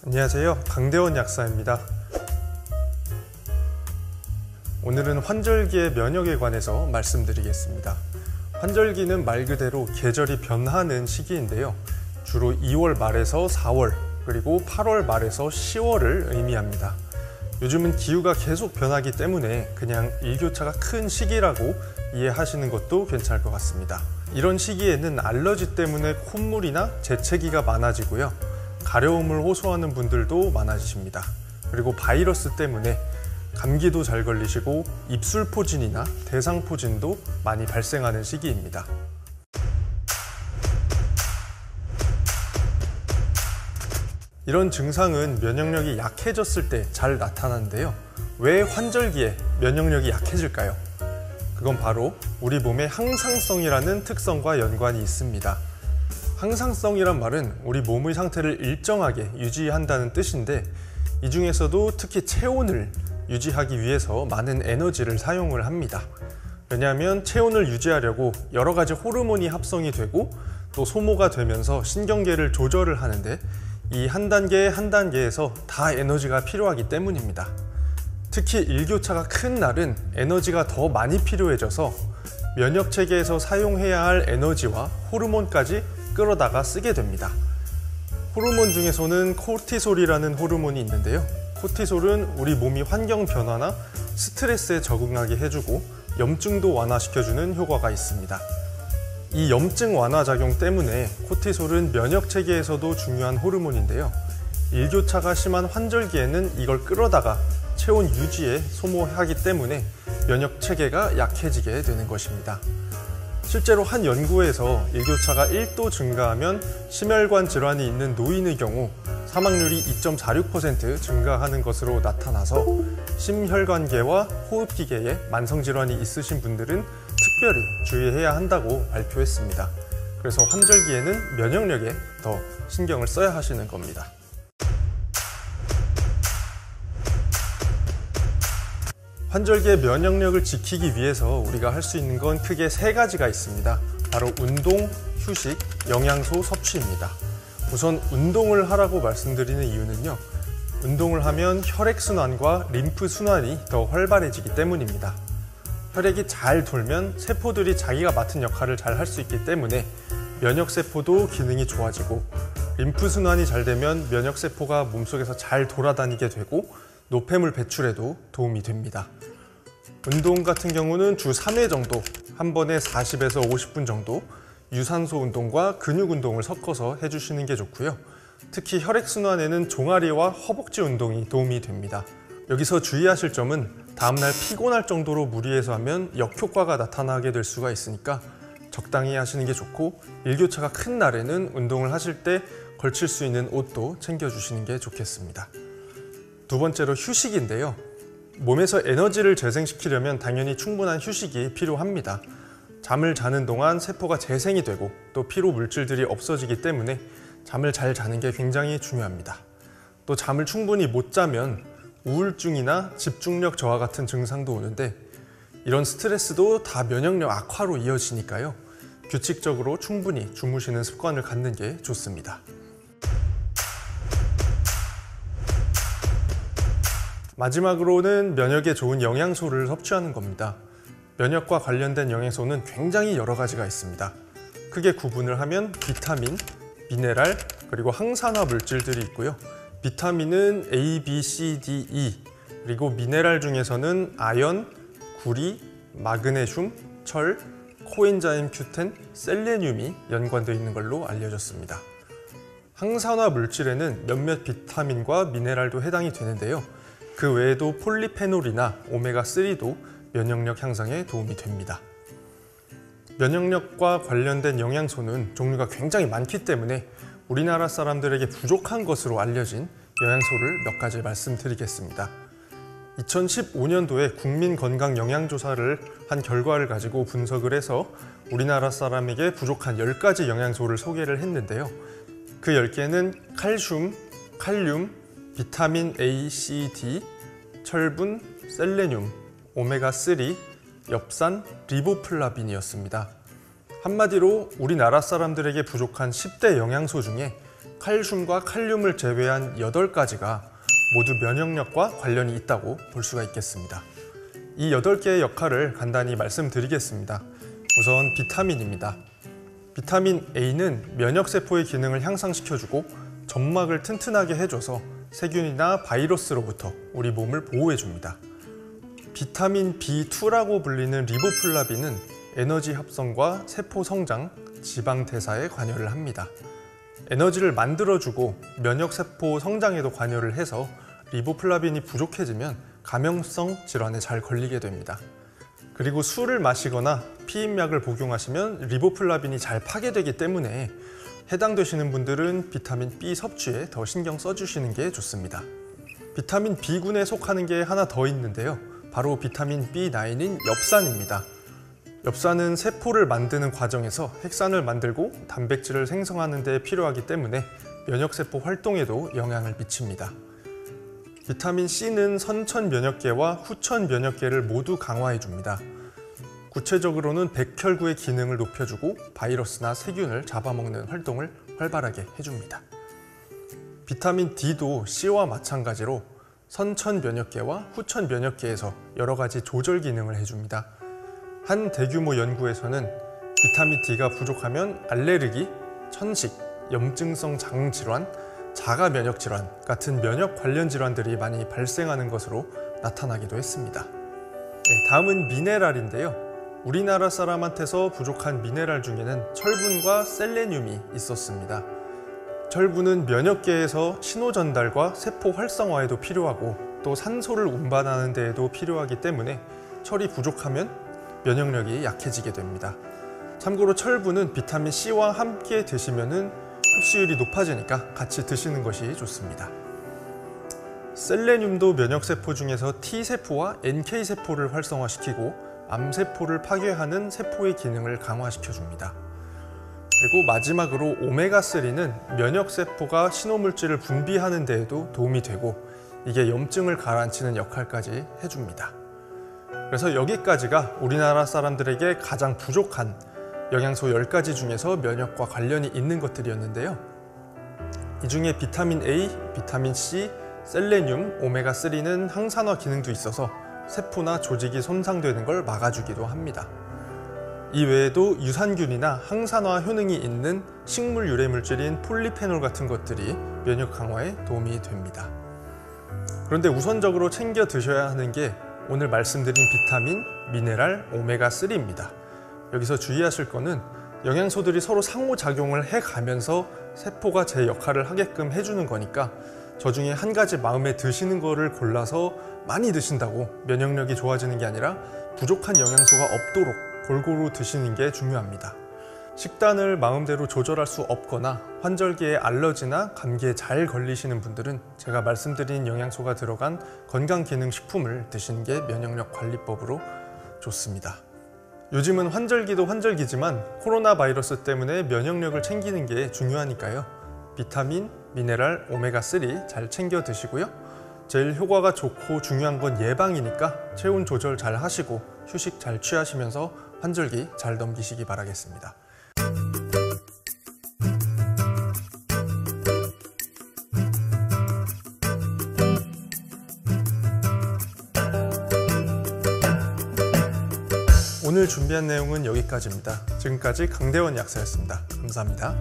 안녕하세요, 강대원 약사입니다. 오늘은 환절기의 면역에 관해서 말씀드리겠습니다. 환절기는 말 그대로 계절이 변하는 시기인데요. 주로 2월 말에서 4월 그리고 8월 말에서 10월을 의미합니다. 요즘은 기후가 계속 변하기 때문에 그냥 일교차가 큰 시기라고 이해하시는 것도 괜찮을 것 같습니다. 이런 시기에는 알러지 때문에 콧물이나 재채기가 많아지고요. 가려움을 호소하는 분들도 많아지십니다. 그리고 바이러스 때문에 감기도 잘 걸리시고 입술포진이나 대상포진도 많이 발생하는 시기입니다. 이런 증상은 면역력이 약해졌을 때 잘 나타나는데요. 왜 환절기에 면역력이 약해질까요? 그건 바로 우리 몸의 항상성이라는 특성과 연관이 있습니다. 항상성이란 말은 우리 몸의 상태를 일정하게 유지한다는 뜻인데, 이 중에서도 특히 체온을 유지하기 위해서 많은 에너지를 사용을 합니다. 왜냐하면 체온을 유지하려고 여러 가지 호르몬이 합성이 되고 또 소모가 되면서 신경계를 조절을 하는데, 이 한 단계 한 단계에서 다 에너지가 필요하기 때문입니다. 특히 일교차가 큰 날은 에너지가 더 많이 필요해져서 면역체계에서 사용해야 할 에너지와 호르몬까지 끌어다가 쓰게 됩니다. 호르몬 중에서는 코티솔이라는 호르몬이 있는데요. 코티솔은 우리 몸이 환경 변화나 스트레스에 적응하게 해주고 염증도 완화시켜주는 효과가 있습니다. 이 염증 완화 작용 때문에 코티솔은 면역체계에서도 중요한 호르몬인데요. 일교차가 심한 환절기에는 이걸 끌어다가 체온 유지에 소모하기 때문에 면역체계가 약해지게 되는 것입니다. 실제로 한 연구에서 일교차가 1도 증가하면 심혈관 질환이 있는 노인의 경우 사망률이 2.46% 증가하는 것으로 나타나서 심혈관계와 호흡기계에 만성질환이 있으신 분들은 특별히 주의해야 한다고 발표했습니다. 그래서 환절기에는 면역력에 더 신경을 써야 하시는 겁니다. 환절기의 면역력을 지키기 위해서 우리가 할 수 있는 건 크게 3가지가 있습니다. 바로 운동, 휴식, 영양소 섭취입니다. 우선 운동을 하라고 말씀드리는 이유는요. 운동을 하면 혈액순환과 림프순환이 더 활발해지기 때문입니다. 혈액이 잘 돌면 세포들이 자기가 맡은 역할을 잘 할 수 있기 때문에 면역세포도 기능이 좋아지고, 림프순환이 잘 되면 면역세포가 몸속에서 잘 돌아다니게 되고 노폐물 배출에도 도움이 됩니다. 운동 같은 경우는 주 3회 정도, 한 번에 40에서 50분 정도 유산소 운동과 근육 운동을 섞어서 해주시는 게 좋고요. 특히 혈액순환에는 종아리와 허벅지 운동이 도움이 됩니다. 여기서 주의하실 점은 다음날 피곤할 정도로 무리해서 하면 역효과가 나타나게 될 수가 있으니까 적당히 하시는 게 좋고, 일교차가 큰 날에는 운동을 하실 때 걸칠 수 있는 옷도 챙겨주시는 게 좋겠습니다. 두 번째로 휴식인데요. 몸에서 에너지를 재생시키려면 당연히 충분한 휴식이 필요합니다. 잠을 자는 동안 세포가 재생이 되고 또 피로 물질들이 없어지기 때문에 잠을 잘 자는 게 굉장히 중요합니다. 또 잠을 충분히 못 자면 우울증이나 집중력 저하 같은 증상도 오는데, 이런 스트레스도 다 면역력 악화로 이어지니까요. 규칙적으로 충분히 주무시는 습관을 갖는 게 좋습니다. 마지막으로는 면역에 좋은 영양소를 섭취하는 겁니다. 면역과 관련된 영양소는 굉장히 여러 가지가 있습니다. 크게 구분을 하면 비타민, 미네랄, 그리고 항산화 물질들이 있고요. 비타민은 A, B, C, D, E, 그리고 미네랄 중에서는 아연, 구리, 마그네슘, 철, 코엔자임 Q10, 셀레늄이 연관되어 있는 걸로 알려졌습니다. 항산화 물질에는 몇몇 비타민과 미네랄도 해당이 되는데요. 그 외에도 폴리페놀이나 오메가3도 면역력 향상에 도움이 됩니다. 면역력과 관련된 영양소는 종류가 굉장히 많기 때문에 우리나라 사람들에게 부족한 것으로 알려진 영양소를 몇 가지 말씀드리겠습니다. 2015년도에 국민건강영양조사를 한 결과를 가지고 분석을 해서 우리나라 사람에게 부족한 10가지 영양소를 소개를 했는데요. 그 10개는 칼슘, 칼륨, 비타민 A, C, D, 철분, 셀레늄, 오메가3, 엽산, 리보플라빈이었습니다. 한마디로 우리나라 사람들에게 부족한 10대 영양소 중에 칼슘과 칼륨을 제외한 8가지가 모두 면역력과 관련이 있다고 볼 수가 있겠습니다. 이 8개의 역할을 간단히 말씀드리겠습니다. 우선 비타민입니다. 비타민 A는 면역세포의 기능을 향상시켜주고 점막을 튼튼하게 해줘서 세균이나 바이러스로부터 우리 몸을 보호해줍니다. 비타민 B2라고 불리는 리보플라빈은 에너지 합성과 세포 성장, 지방 대사에 관여를 합니다. 에너지를 만들어주고 면역세포 성장에도 관여를 해서 리보플라빈이 부족해지면 감염성 질환에 잘 걸리게 됩니다. 그리고 술을 마시거나 피임약을 복용하시면 리보플라빈이 잘 파괴되기 때문에 해당되시는 분들은 비타민 B 섭취에 더 신경 써주시는 게 좋습니다. 비타민 B군에 속하는 게 하나 더 있는데요. 바로 비타민 B9인 엽산입니다. 엽산은 세포를 만드는 과정에서 핵산을 만들고 단백질을 생성하는 데 필요하기 때문에 면역세포 활동에도 영향을 미칩니다. 비타민 C는 선천 면역계와 후천 면역계를 모두 강화해줍니다. 구체적으로는 백혈구의 기능을 높여주고 바이러스나 세균을 잡아먹는 활동을 활발하게 해줍니다. 비타민 D도 C와 마찬가지로 선천 면역계와 후천 면역계에서 여러 가지 조절 기능을 해줍니다. 한 대규모 연구에서는 비타민 D가 부족하면 알레르기, 천식, 염증성 장질환, 자가 면역 질환 같은 면역 관련 질환들이 많이 발생하는 것으로 나타나기도 했습니다. 다음은 미네랄인데요. 우리나라 사람한테서 부족한 미네랄 중에는 철분과 셀레늄이 있었습니다. 철분은 면역계에서 신호 전달과 세포 활성화에도 필요하고 또 산소를 운반하는 데에도 필요하기 때문에 철이 부족하면 면역력이 약해지게 됩니다. 참고로 철분은 비타민 C와 함께 드시면 흡수율이 높아지니까 같이 드시는 것이 좋습니다. 셀레늄도 면역세포 중에서 T세포와 NK세포를 활성화시키고 암세포를 파괴하는 세포의 기능을 강화시켜줍니다. 그리고 마지막으로 오메가3는 면역세포가 신호물질을 분비하는 데에도 도움이 되고 이게 염증을 가라앉히는 역할까지 해줍니다. 그래서 여기까지가 우리나라 사람들에게 가장 부족한 영양소 10가지 중에서 면역과 관련이 있는 것들이었는데요. 이 중에 비타민 A, 비타민 C, 셀레늄, 오메가3는 항산화 기능도 있어서 세포나 조직이 손상되는 걸 막아주기도 합니다. 이 외에도 유산균이나 항산화 효능이 있는 식물 유래 물질인 폴리페놀 같은 것들이 면역 강화에 도움이 됩니다. 그런데 우선적으로 챙겨 드셔야 하는 게 오늘 말씀드린 비타민, 미네랄, 오메가3입니다. 여기서 주의하실 거는 영양소들이 서로 상호작용을 해가면서 세포가 제 역할을 하게끔 해주는 거니까 저 중에 한 가지 마음에 드시는 거를 골라서 많이 드신다고 면역력이 좋아지는 게 아니라 부족한 영양소가 없도록 골고루 드시는 게 중요합니다. 식단을 마음대로 조절할 수 없거나 환절기에 알러지나 감기에 잘 걸리시는 분들은 제가 말씀드린 영양소가 들어간 건강기능식품을 드시는 게 면역력 관리법으로 좋습니다. 요즘은 환절기도 환절기지만 코로나 바이러스 때문에 면역력을 챙기는 게 중요하니까요. 비타민, 미네랄, 오메가3 잘 챙겨 드시고요. 제일 효과가 좋고 중요한 건 예방이니까 체온 조절 잘 하시고 휴식 잘 취하시면서 환절기 잘 넘기시기 바라겠습니다. 오늘 준비한 내용은 여기까지입니다. 지금까지 강대원 약사였습니다. 감사합니다.